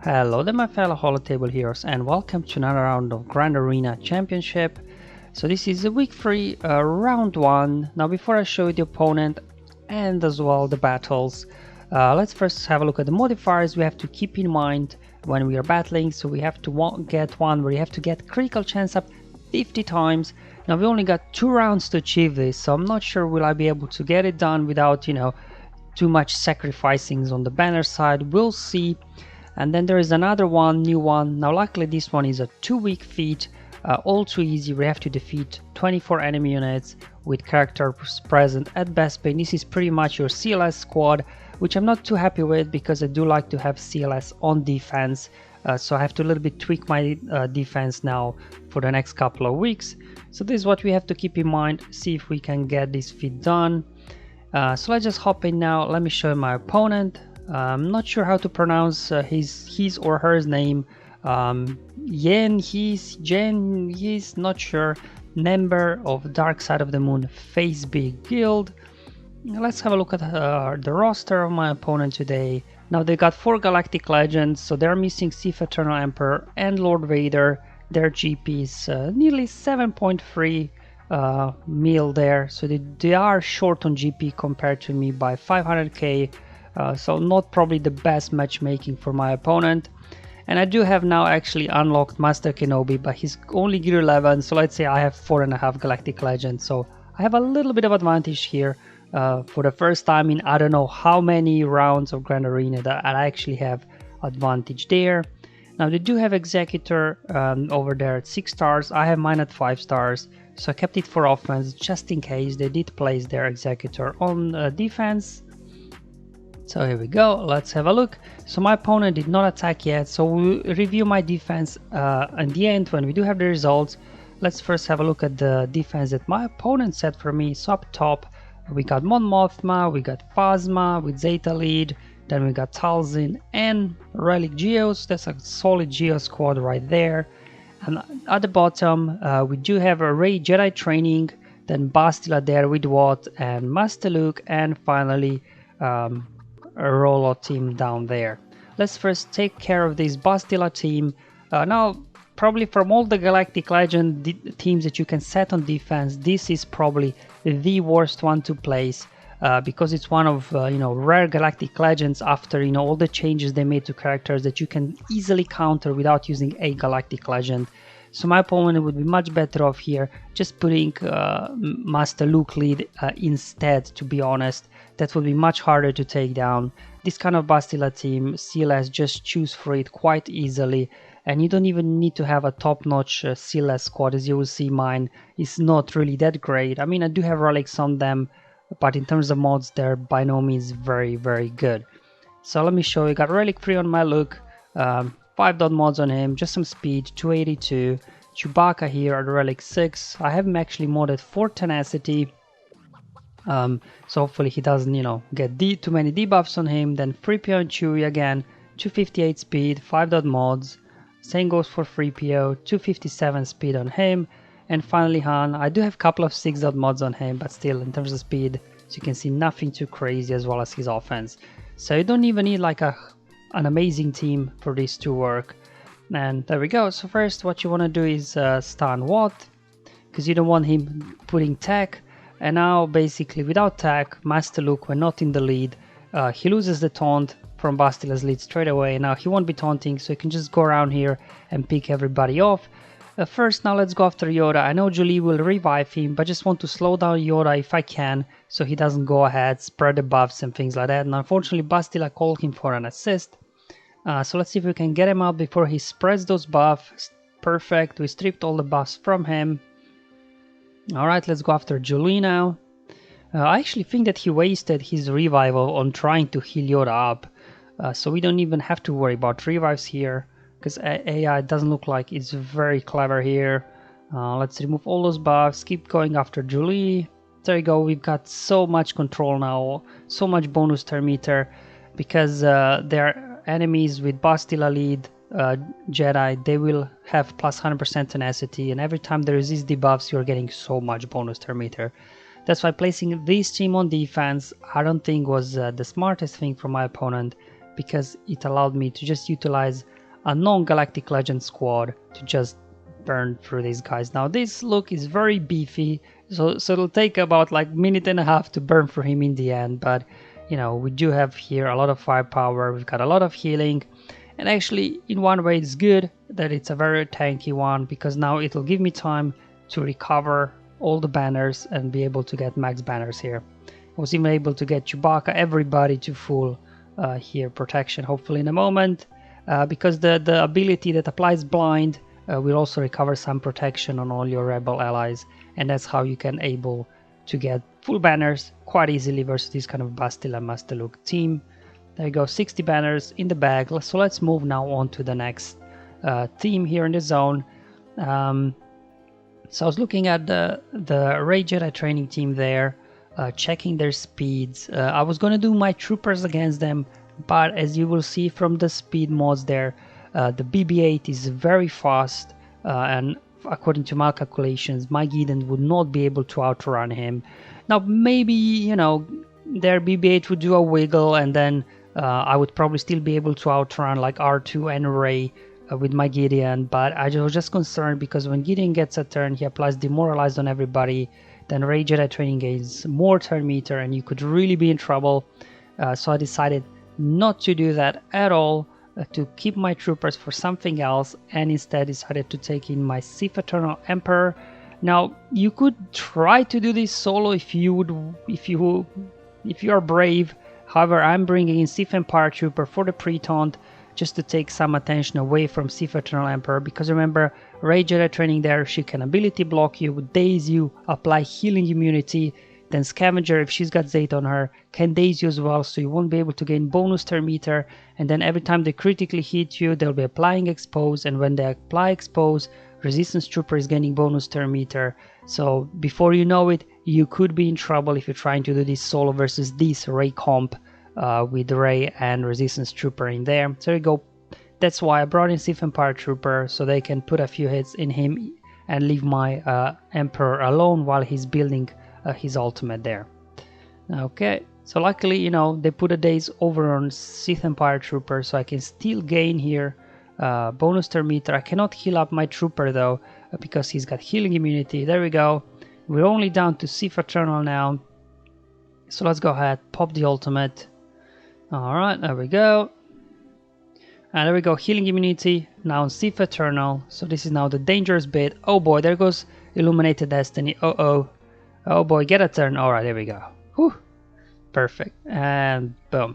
Hello there my fellow Holotable heroes and welcome to another round of Grand Arena Championship. So this is a week 3, round 1. Now before I show you the opponent and as well the battles, let's first have a look at the modifiers we have to keep in mind when we are battling. So we have to get one where you have to get critical chance up 50 times. Now we only got 2 rounds to achieve this, so I'm not sure will I be able to get it done without, too much sacrificing on the banner side. We'll see. And then there is another one, new one. Now luckily this one is a 2-week feat, all too easy. We have to defeat 24 enemy units with characters present at Beskar. This is pretty much your CLS squad, which I'm not too happy with because I do like to have CLS on defense. So I have to a little bit tweak my defense now for the next couple of weeks. So this is what we have to keep in mind, see if we can get this feat done. So let's just hop in now. Let me show you my opponent. I'm not sure how to pronounce his or her name. He's not sure. Member of Dark Side of the Moon Face Big Guild. Let's have a look at the roster of my opponent today. Now they got 4 Galactic Legends, so they're missing Sith Eternal Emperor and Lord Vader. Their GP is nearly 7.3 mil there, so they are short on GP compared to me by 500k. So not probably the best matchmaking for my opponent. And I do have now actually unlocked Master Kenobi, but he's only gear 11, so let's say I have 4.5 Galactic Legends, so I have a little bit of advantage here for the first time in I don't know how many rounds of Grand Arena that I actually have advantage there. Now they do have Executor over there at 6 stars, I have mine at 5 stars, so I kept it for offense just in case they did place their Executor on defense. So here we go, let's have a look. So my opponent did not attack yet, so we'll review my defense in the end when we do have the results. Let's first have a look at the defense that my opponent set for me. So up top, we got Mothma, we got Phasma with Zeta lead, then we got Talzin and Relic Geos. That's a solid Geos squad right there. And at the bottom, we do have a Ray Jedi training, then Bastila there with Watt and Master Luke, and finally a ROLO team down there. Let's first take care of this Bastila team. Now probably from all the Galactic Legend teams that you can set on defense, this is probably the worst one to place because it's one of rare Galactic Legends after all the changes they made to characters that you can easily counter without using a Galactic Legend. So my opponent would be much better off here just putting Master Luke lead instead, to be honest. That would be much harder to take down. This kind of Bastila team, CLS just choose for it quite easily, and you don't even need to have a top-notch CLS squad. As you will see, mine is not really that great. I mean, I do have relics on them, but in terms of mods, they're by no means very, very good. So let me show you. Got relic 3 on my Luke, 5 dot mods on him, just some speed, 282. Chewbacca here at relic 6. I have him actually modded for tenacity. So hopefully he doesn't, get too many debuffs on him. Then 3PO and Chewie again, 258 speed, 5 dot mods. Same goes for 3PO, 257 speed on him. And finally Han, I do have a couple of 6 dot mods on him, but still in terms of speed, as you can see, nothing too crazy, as well as his offense. So you don't even need like an amazing team for this to work. And there we go. So first what you want to do is stun Watt, because you don't want him putting tech. And now basically without tech, Master Luke, when not in the lead, he loses the taunt from Bastila's lead straight away. Now he won't be taunting, so you can just go around here and pick everybody off. First, now let's go after Yoda. I know Julie will revive him, but just want to slow down Yoda if I can, so he doesn't go ahead, spread the buffs and things like that. And unfortunately Bastila called him for an assist. So let's see if we can get him out before he spreads those buffs. Perfect, we stripped all the buffs from him. Alright, let's go after Julie now. I actually think that he wasted his revival on trying to heal Yoda up. So we don't even have to worry about revives here, because AI doesn't look like it's very clever here. Let's remove all those buffs, keep going after Julie. There you go, we've got so much control now, so much bonus turn meter, because their enemies with Bastila lead Jedi, they will have plus 100% tenacity, and every time they resist debuffs, you're getting so much bonus turn meter. That's why placing this team on defense, I don't think was the smartest thing for my opponent, because it allowed me to just utilize a non-galactic legend squad to just burn through these guys. Now this look is very beefy, so it'll take about like minute and a half to burn through him in the end, but you know, we do have here a lot of firepower, we've got a lot of healing, and actually in one way it's good that it's a very tanky one, because now it'll give me time to recover all the banners and be able to get max banners here. I was even able to get Chewbacca, everybody to full here protection, hopefully in a moment, because the ability that applies blind will also recover some protection on all your rebel allies, and that's how you can able to get full banners quite easily versus this kind of Bastila Master Look team. There you go, 60 banners in the bag. So let's move now on to the next team here in the zone. So I was looking at the Rey Jedi training team there, checking their speeds. I was going to do my troopers against them, but as you will see from the speed mods there, the BB-8 is very fast, and according to my calculations, my Gideon would not be able to outrun him. Now maybe, you know, their BB-8 would do a wiggle, and then I would probably still be able to outrun like R2 and Rey with my Gideon, but I was just concerned because when Gideon gets a turn, he applies Demoralized on everybody, then Rey Jedi training gains more turn meter, and you could really be in trouble. So I decided not to do that at all, to keep my troopers for something else, and instead decided to take in my Sith Eternal Emperor. Now you could try to do this solo if you are brave. However, I'm bringing in Sith Empire Trooper for the pre-taunt, just to take some attention away from Sith Eternal Emperor, because remember, Rey Jedi training there, she can ability block you, daze you, apply healing immunity, then Scavenger, if she's got Zayt on her, can daze you as well, so you won't be able to gain bonus turn meter, and then every time they critically hit you, they'll be applying Expose, and when they apply Expose, Resistance Trooper is gaining bonus turn meter. So before you know it, you could be in trouble if you're trying to do this solo versus this Rey comp with Rey and Resistance Trooper in there. So there you go. That's why I brought in Sith Empire Trooper, so they can put a few hits in him and leave my Emperor alone while he's building his ultimate there. Okay, so luckily, you know, they put a daze over on Sith Empire Trooper, so I can still gain here bonus turn meter. I cannot heal up my trooper though, because he's got healing immunity. There we go. We're only down to Sith Eternal now. So let's go ahead, pop the ultimate. Alright, there we go. And there we go, healing immunity, now on Sith Eternal. So this is now the dangerous bit. Oh boy, there goes Illuminated Destiny. Uh-oh. Oh boy, get a turn. Alright, there we go. Whew. Perfect. And boom.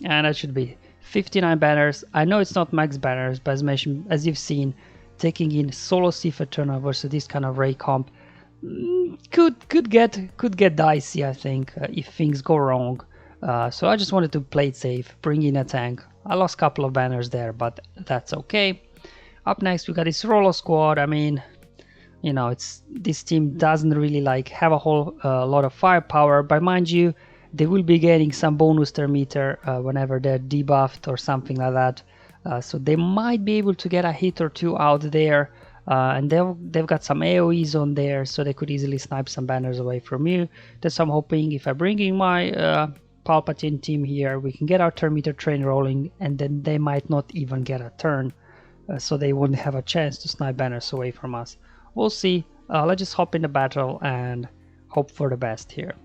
And that should be 59 banners. I know it's not max banners, but as mentioned, as you've seen, taking in solo Sith Eternal versus this kind of Rey comp could get dicey, I think, if things go wrong. So I just wanted to play it safe, bring in a tank. I lost a couple of banners there, but that's okay. Up next we got this ROLO squad. I mean, you know, this team doesn't really like have a whole lot of firepower, but mind you, they will be getting some bonus turn meter whenever they're debuffed or something like that. So they might be able to get a hit or two out there, and they've got some AoEs on there, so they could easily snipe some banners away from you. That's I'm hoping if I bring in my Palpatine team here, we can get our turn meter train rolling, and then they might not even get a turn, so they wouldn't have a chance to snipe banners away from us. We'll see. Let's just hop in the battle and hope for the best here.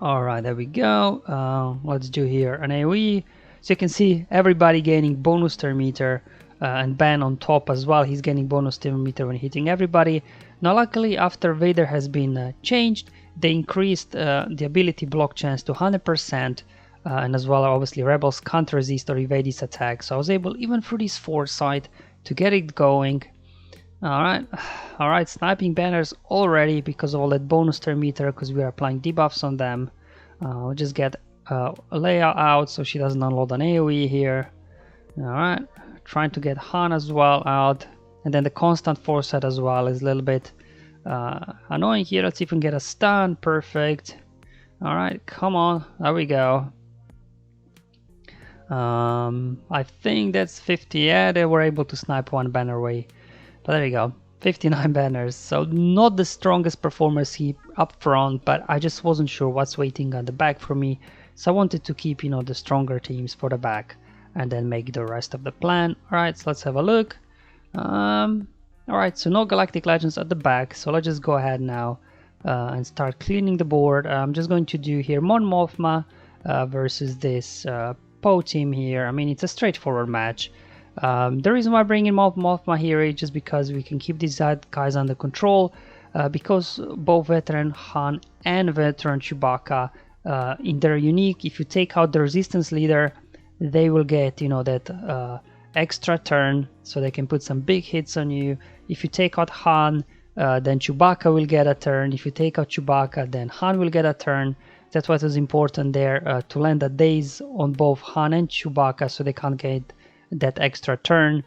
Alright, there we go. Let's do here an AoE. So you can see everybody gaining bonus turn meter, and Ben on top as well. He's gaining bonus turn meter when hitting everybody. Now luckily, after Vader has been changed, they increased the ability block chance to 100%, and as well obviously rebels can't resist or evade this attack. So I was able, even through this foresight, to get it going. Alright, sniping banners already because of all that bonus turn meter, because we are applying debuffs on them. We'll just get Leia out so she doesn't unload an AoE here. Alright, trying to get Han as well out, and then the constant foresight as well is a little bit annoying here. Let's even get a stun. Perfect. Alright, come on, there we go. I think that's 50. Yeah, they were able to snipe one banner away. But there we go, 59 banners. So not the strongest performance heap up front, but I just wasn't sure what's waiting on the back for me. So I wanted to keep, you know, the stronger teams for the back and then make the rest of the plan. Alright, so let's have a look. Alright, so no Galactic Legends at the back, so let's just go ahead now and start cleaning the board. I'm just going to do here Mothma versus this Poe team here. I mean, it's a straightforward match. The reason why I bring in Mothma here is just because we can keep these guys under control, because both veteran Han and veteran Chewbacca, in their unique, if you take out the resistance leader, they will get, you know, that extra turn, so they can put some big hits on you. If you take out Han, then Chewbacca will get a turn. If you take out Chewbacca, then Han will get a turn. That's what was important there, to land a daze on both Han and Chewbacca, so they can't get that extra turn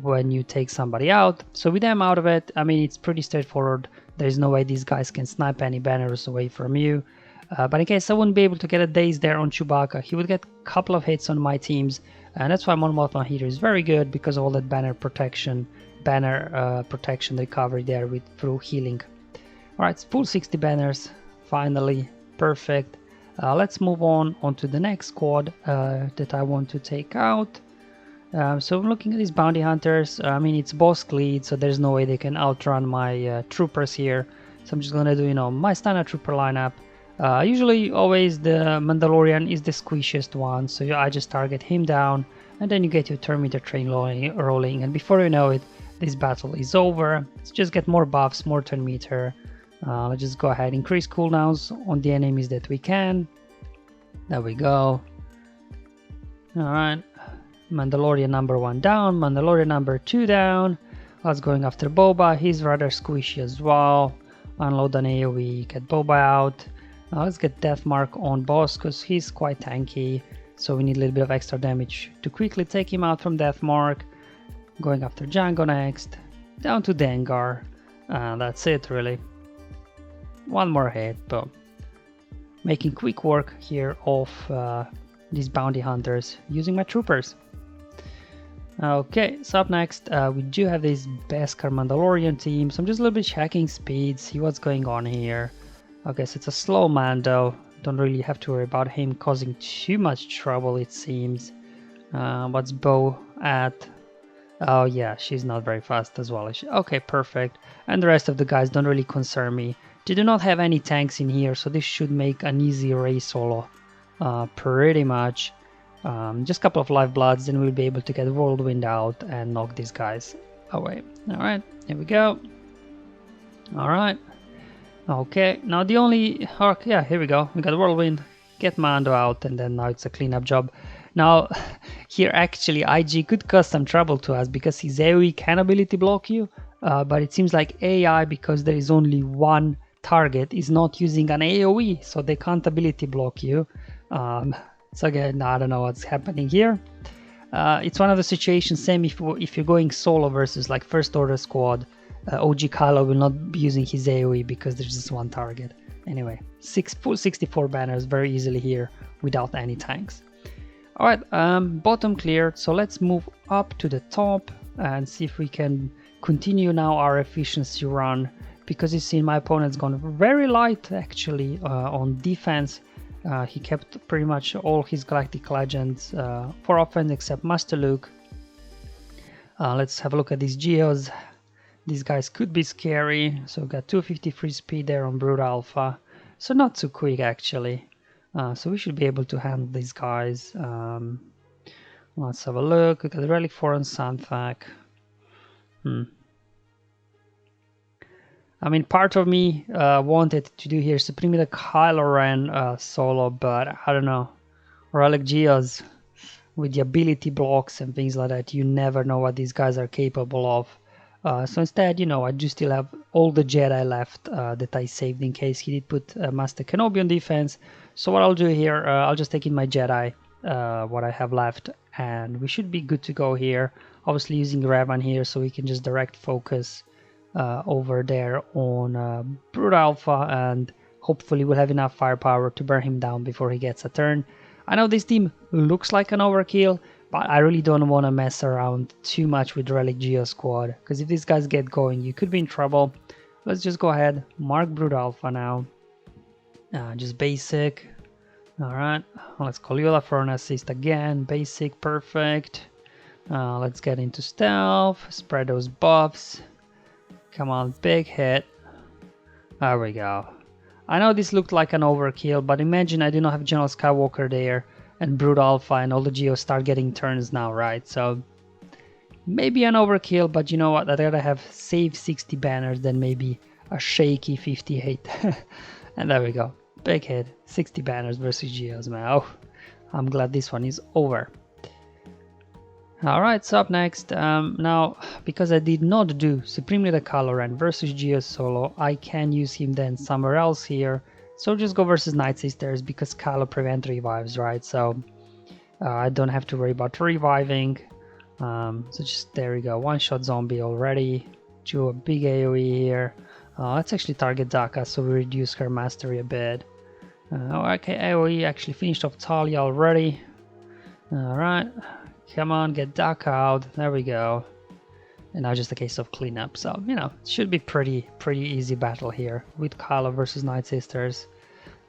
when you take somebody out. So with them out of it, I mean, it's pretty straightforward. There's no way these guys can snipe any banners away from you. But in case I wouldn't be able to get a daze there on Chewbacca, he would get a couple of hits on my teams, and that's why Mothma here is very good, because of all that banner protection recovery there through healing. Alright, full 60 banners, finally, perfect. Let's move on to the next squad that I want to take out. So I'm looking at these bounty hunters. I mean, it's Bossk lead, so there's no way they can outrun my troopers here. So I'm just gonna do, you know, my standard trooper lineup. Usually always the Mandalorian is the squishiest one, so I just target him down, and then you get your turn meter train rolling, and before you know it, this battle is over. Let's just get more buffs, more turn meter. Let's just go ahead, increase cooldowns on the enemies that we can. There we go. Alright, Mandalorian number 1 down, Mandalorian number 2 down. Let's going after Boba, he's rather squishy as well. Unload an AoE, get Boba out. Let's get Death Mark on Bossk, because he's quite tanky, so we need a little bit of extra damage to quickly take him out from Death Mark. Going after Jango next, down to Dengar. That's it really. One more hit, but making quick work here of these bounty hunters using my troopers. Okay, so up next we do have this Beskar Mandalorian team, so I'm just a little bit checking speed, see what's going on here. Okay, so it's a slow Mando, don't really have to worry about him causing too much trouble, it seems. What's Bo at? Oh yeah, she's not very fast as well. Okay, perfect. And the rest of the guys don't really concern me. They do not have any tanks in here, so this should make an easy race solo. Pretty much. Just a couple of life bloods, then we'll be able to get Whirlwind out and knock these guys away. Alright, here we go. Alright. Okay, now the only... yeah, here we go. We got Whirlwind, get Mando out, and then now it's a cleanup job. Now, here actually IG could cause some trouble to us, because his AoE can ability block you, but it seems like AI, because there is only one target, is not using an AoE, so they can't ability block you. So again, I don't know what's happening here. It's one of the situations, same if you're going solo versus like first order squad, OG Kylo will not be using his AoE because there's just one target. Anyway, full 64 banners very easily here without any tanks. Alright, bottom cleared, so let's move up to the top and see if we can continue now our efficiency run, because you see my opponent's gone very light actually on defense. He kept pretty much all his Galactic Legends for offense except Master Luke. Let's have a look at these Geos. These guys could be scary. So we got 250 free speed there on Brood Alpha. So not too quick actually. So we should be able to handle these guys. Let's have a look. We got Relic 4 on Sandfak. I mean, part of me wanted to do here Supreme the Kylo Ren solo, but I don't know. Relic Geos with the ability blocks and things like that, you never know what these guys are capable of. So instead, you know, I do still have all the Jedi left that I saved in case he did put Master Kenobi on defense. So what I'll do here, I'll just take in my Jedi, what I have left, and we should be good to go here. Obviously using Revan here, so we can just direct focus over there on Brood Alpha, and hopefully we'll have enough firepower to burn him down before he gets a turn. I know this team looks like an overkill, but I really don't want to mess around too much with Relic Geo squad, because if these guys get going, you could be in trouble. Let's just go ahead, mark Brood Alpha now. Just basic. Alright, let's call Yoda for an assist again. Basic, perfect. Let's get into stealth, spread those buffs. Come on, big hit. There we go. I know this looked like an overkill, but imagine I do not have General Skywalker there and Brood Alpha and all the Geos start getting turns now, right? So maybe an overkill, but you know what? I'd rather have save 60 banners than maybe a shaky 58. And there we go. Big hit. 60 banners versus Geos, man. Oh, I'm glad this one is over. Alright, so up next, now, because I did not do Supreme Leader Kylo Ren versus Geos solo, I can use him then somewhere else here. So just go versus Night Sisters, because Kylo prevent revives, right? So I don't have to worry about reviving. So just, there we go, one-shot zombie already. Do a big AoE here. Let's actually target Daka, so we reduce her mastery a bit. Okay, AoE actually finished off Talia already. Alright. Come on, get Daka out. There we go. And now just a case of cleanup. So, you know, it should be pretty easy battle here with Kylo versus Night Sisters.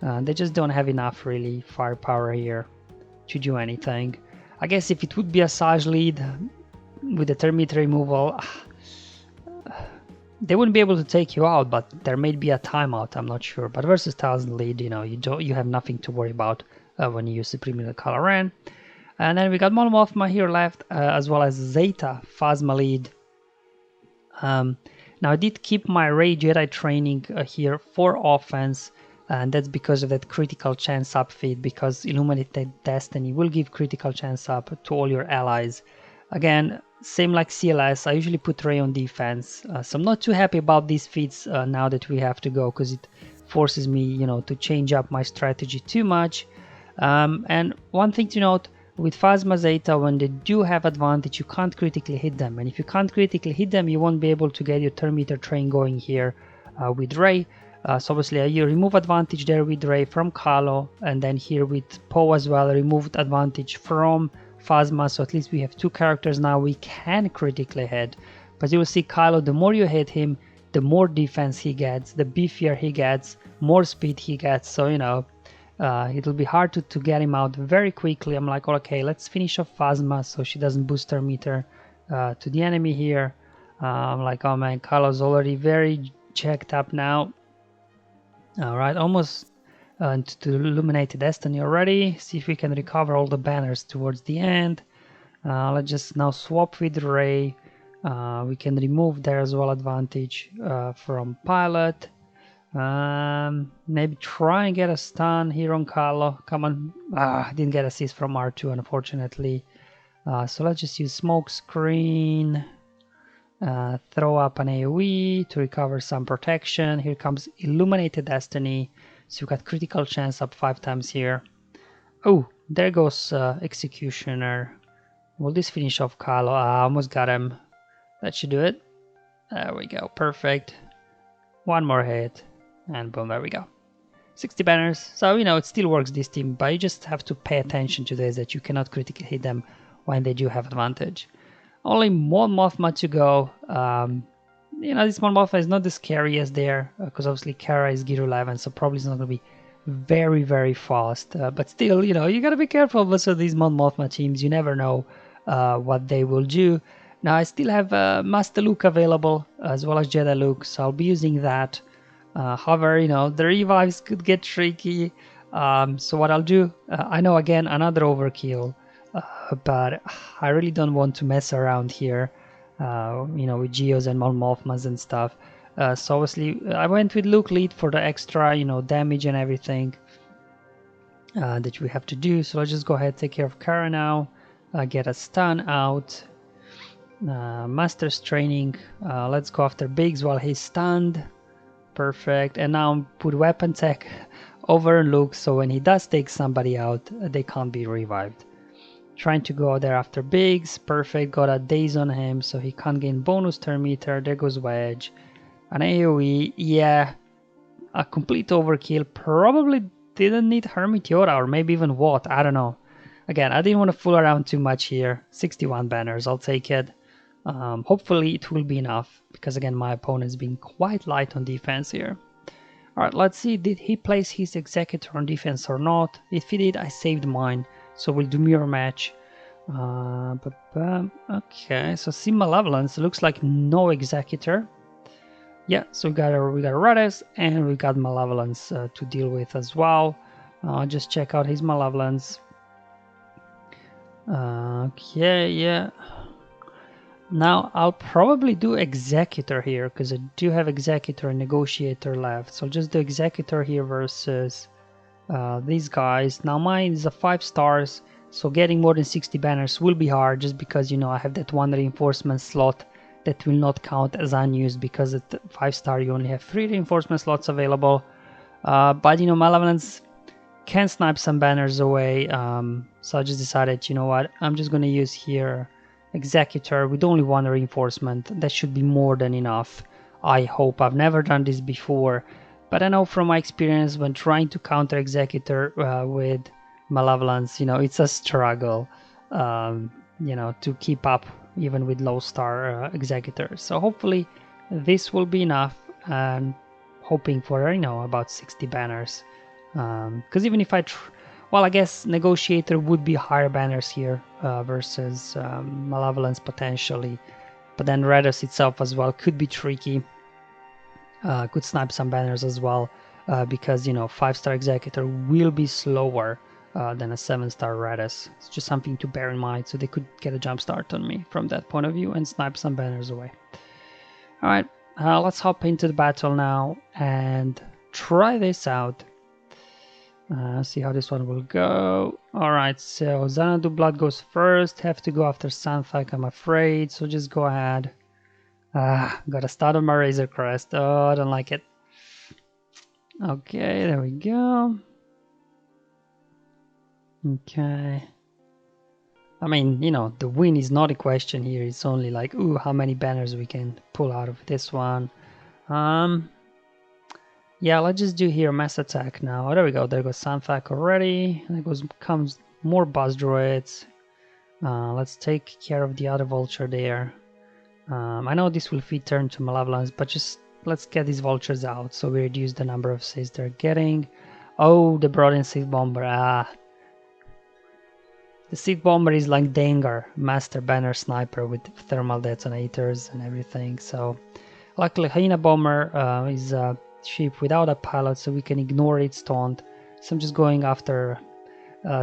They just don't have enough really firepower here to do anything. I guess if it would be a Saj lead with the Termite removal, they wouldn't be able to take you out, but there may be a timeout, I'm not sure. But versus Talzin lead, you know, you have nothing to worry about when you use Supreme Leader Kylo Ren. And then we got Mothma here left, as well as Zeta, Phasma lead. Now I did keep my Rey Jedi training here for offense, and that's because of that critical chance up feed, because Illuminated Destiny will give critical chance up to all your allies. Again, same like CLS, I usually put Rey on defense, so I'm not too happy about these feats now that we have to go, because it forces me, you know, to change up my strategy too much. And one thing to note, with Phasma Zeta, when they do have advantage, you can't critically hit them. And if you can't critically hit them, you won't be able to get your Terminator train going here with Rey. So obviously you remove advantage there with Rey from Kylo, and then here with Poe as well, removed advantage from Phasma. So at least we have two characters now we can critically hit. But you will see Kylo, the more you hit him, the more defense he gets, the beefier he gets, more speed he gets. So, you know, it'll be hard to get him out very quickly. I'm like, okay, let's finish off Phasma so she doesn't boost her meter to the enemy here. I'm like, oh man, Kylo's already very jacked up now. Alright, almost to Illuminated Destiny already. See if we can recover all the banners towards the end. Let's just now swap with Rey. We can remove there as well advantage from Pilot. Maybe try and get a stun here on Kylo. Come on. Didn't get assist from R2 unfortunately. So let's just use smoke screen. Throw up an AoE to recover some protection. Here comes Illuminated Destiny. So you got critical chance up 5 times here. Oh, there goes Executioner. Will this finish off Kylo? I almost got him. That should do it. There we go. Perfect. One more hit. And boom, there we go. 60 banners. So, you know, it still works this team, but you just have to pay attention to this, that you cannot critically hit them when they do have advantage. Only one Mothma to go. You know, this one Mothma is not the scariest there, because obviously Kara is Gear 11, so probably it's not going to be very fast. But still, you know, you got to be careful versus these Mothma teams. You never know what they will do. Now, I still have Master Luke available, as well as Jedi Luke, so I'll be using that. However, you know, the revives could get tricky. So what I'll do, I know again another overkill, but I really don't want to mess around here, you know, with Geos and Mothmas and stuff. So obviously I went with Luke lead for the extra, you know, damage and everything that we have to do. So let's just go ahead, take care of Kara now, get a stun out. Master's training, let's go after Biggs while he's stunned. Perfect. And now put weapon tech over Luke, so when he does take somebody out, they can't be revived. Trying to go there after Biggs. Perfect. Got a daze on him, so he can't gain bonus turn meter. There goes Wedge. An AoE. Yeah, a complete overkill. Probably didn't need her Meteora, or maybe even what. I don't know. Again, I didn't want to fool around too much here. 61 banners. I'll take it. Hopefully it will be enough, because again my opponent's been quite light on defense here. Alright, let's see, did he place his Executor on defense or not? If he did, I saved mine, so we'll do mirror match. Okay, so see Malevolence, looks like no Executor. Yeah, so we got Raddus and we got Malevolence to deal with as well. Just check out his Malevolence. Okay, yeah. Now I'll probably do Executor here because I do have Executor and Negotiator left. So I'll just do Executor here versus these guys. Now mine is a 5 stars, so getting more than 60 banners will be hard just because, you know, I have that one reinforcement slot that will not count as unused because at 5 star you only have 3 reinforcement slots available. But you know, Malevolence can snipe some banners away, so I just decided, you know what, I'm just gonna use here Executor with only 1 reinforcement. That should be more than enough, I hope. I've never done this before, but I know from my experience when trying to counter Executor with Malevolence, you know, it's a struggle, you know, to keep up even with low star Executor. So hopefully this will be enough, and hoping for, you know, about 60 banners, because even if well, I guess Negotiator would be higher banners here versus Malevolence potentially, but then Raddus itself as well could be tricky. Could snipe some banners as well, because, you know, 5-star Executor will be slower than a 7-star Raddus. It's just something to bear in mind, so they could get a jump start on me from that point of view and snipe some banners away. Alright, let's hop into the battle now and try this out. See how this one will go. Alright, so Xanadu Blood goes first. Have to go after Sandfak, I'm afraid, so just go ahead. Gotta start on my Razor Crest. Oh, I don't like it. Okay, there we go. Okay. I mean, you know, the win is not a question here. It's only like, ooh, how many banners we can pull out of this one. Yeah, let's just do here mass attack now. Oh, there we go. There goes Sandfak already. There comes more Buzz Droids. Let's take care of the other Vulture there. I know this will feed turn to Malevolence, but just let's get these Vultures out so we reduce the number of saves they're getting. Oh, the brought in Sith Bomber. The Sith Bomber is like Dengar, Master Banner Sniper with thermal detonators and everything. So luckily Hyena Bomber is a ship without a pilot, so we can ignore its taunt. So I'm just going after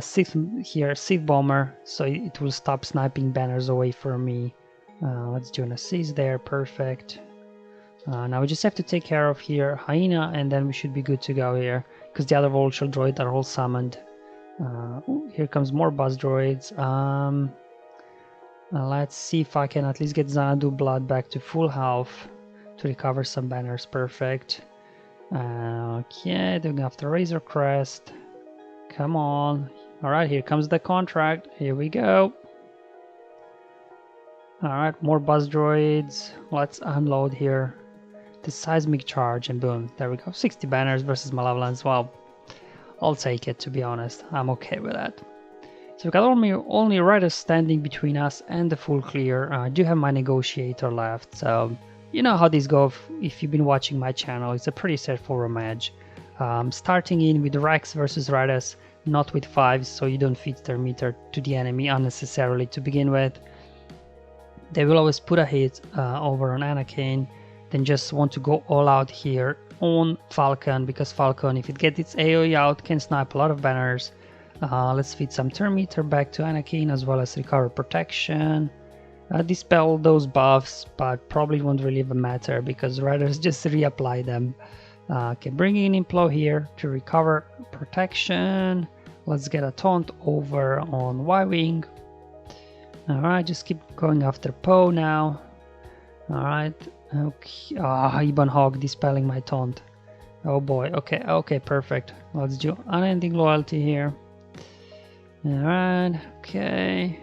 Sith Bomber, so it will stop sniping banners away from me. Let's do an assist there, perfect. Now we just have to take care of here Hyena, and then we should be good to go here, because the other Vulture Droid are all summoned. Ooh, here comes more Buzz Droids. Let's see if I can at least get Xanadu Blood back to full health to recover some banners, perfect. Okay, doing after Razor Crest. Come on. Alright, here comes the contract. Here we go. Alright, more Buzz Droids. Let's unload here the Seismic Charge, and boom, there we go. 60 banners versus Malevolence. Well, I'll take it, to be honest. I'm okay with that. So we've got only Raddus standing between us and the full clear. I do have my Negotiator left, so you know how these go if you've been watching my channel. It's a pretty straightforward match. Starting in with Rex versus Raddus, not with 5s, so you don't feed their meter to the enemy unnecessarily to begin with. They will always put a hit over on Anakin, then just want to go all out here on Falcon, because Falcon, if it gets its AoE out, can snipe a lot of banners. Let's feed some turn meter back to Anakin, as well as recover protection. Dispel those buffs, but probably won't really even matter because Raddus just reapply them. Okay, bringing in Implo here to recover protection. Let's get a taunt over on Y-Wing. Alright, just keep going after Poe now. Alright, okay. Ibn Hog dispelling my taunt. Oh boy, okay, perfect. Let's do unending loyalty here. Alright, okay.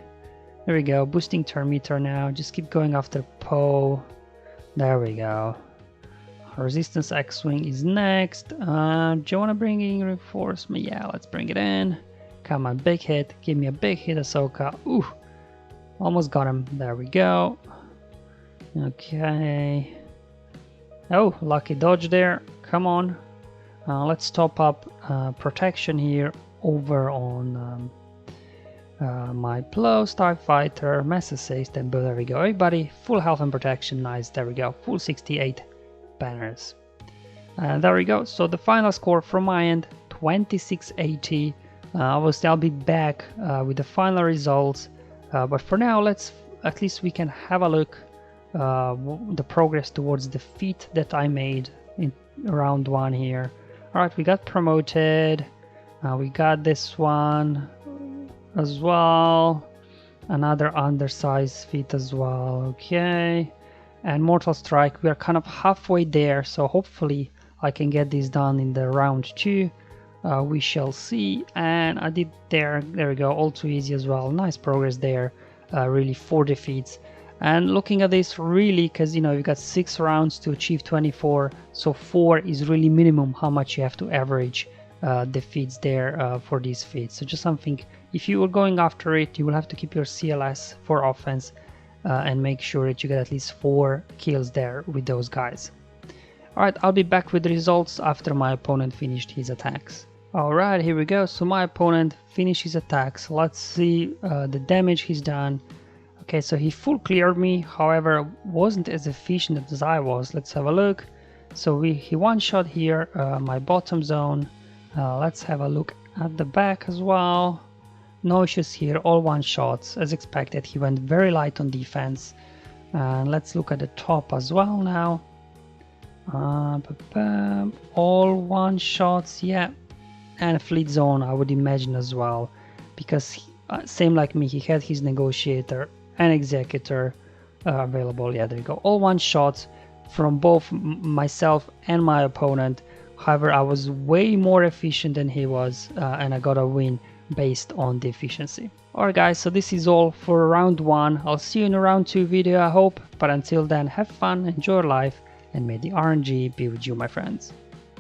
There we go, boosting turn meter now. Just keep going after Poe. There we go. Resistance X-Wing is next. Do you want to bring in reinforcement? Yeah, let's bring it in. Come on, big hit. Give me a big hit, Ahsoka. Ooh, almost got him. There we go. Okay. Oh, lucky dodge there. Come on. Let's top up protection here over on my Plow, Starfighter, Mass Assist, and there we go. Everybody, full health and protection, nice, there we go, full 68 banners. And there we go, so the final score from my end, 2680. Obviously I'll be back with the final results, but for now at least we can have a look the progress towards the feat that I made in round 1 here. Alright, we got promoted, we got this one as well, another undersized feat as well, okay, and Mortal Strike, we are kind of halfway there, so hopefully I can get this done in the round 2. We shall see. And I did there we go, all too easy as well, nice progress there, really 4 defeats. And looking at this, really, because you know you got 6 rounds to achieve 24, so 4 is really minimum how much you have to average defeats there for these feats. So just something, if you were going after it, you will have to keep your CLS for offense and make sure that you get at least 4 kills there with those guys. Alright, I'll be back with the results after my opponent finished his attacks. Alright, here we go. So my opponent finished his attacks. Let's see the damage he's done. Okay, so he full cleared me, however wasn't as efficient as I was. Let's have a look. So he one shot here my bottom zone. Let's have a look at the back as well. No issues here, all one shots as expected. He went very light on defense. And let's look at the top as well now. All one shots, yeah, and fleet zone I would imagine as well, because same like me, he had his Negotiator and Executor available. Yeah, there you go, all one shots from both myself and my opponent. However, I was way more efficient than he was, and I got a win based on the efficiency. Alright guys, so this is all for round 1. I'll see you in a round 2 video, I hope, but until then, have fun, enjoy life, and may the RNG be with you, my friends.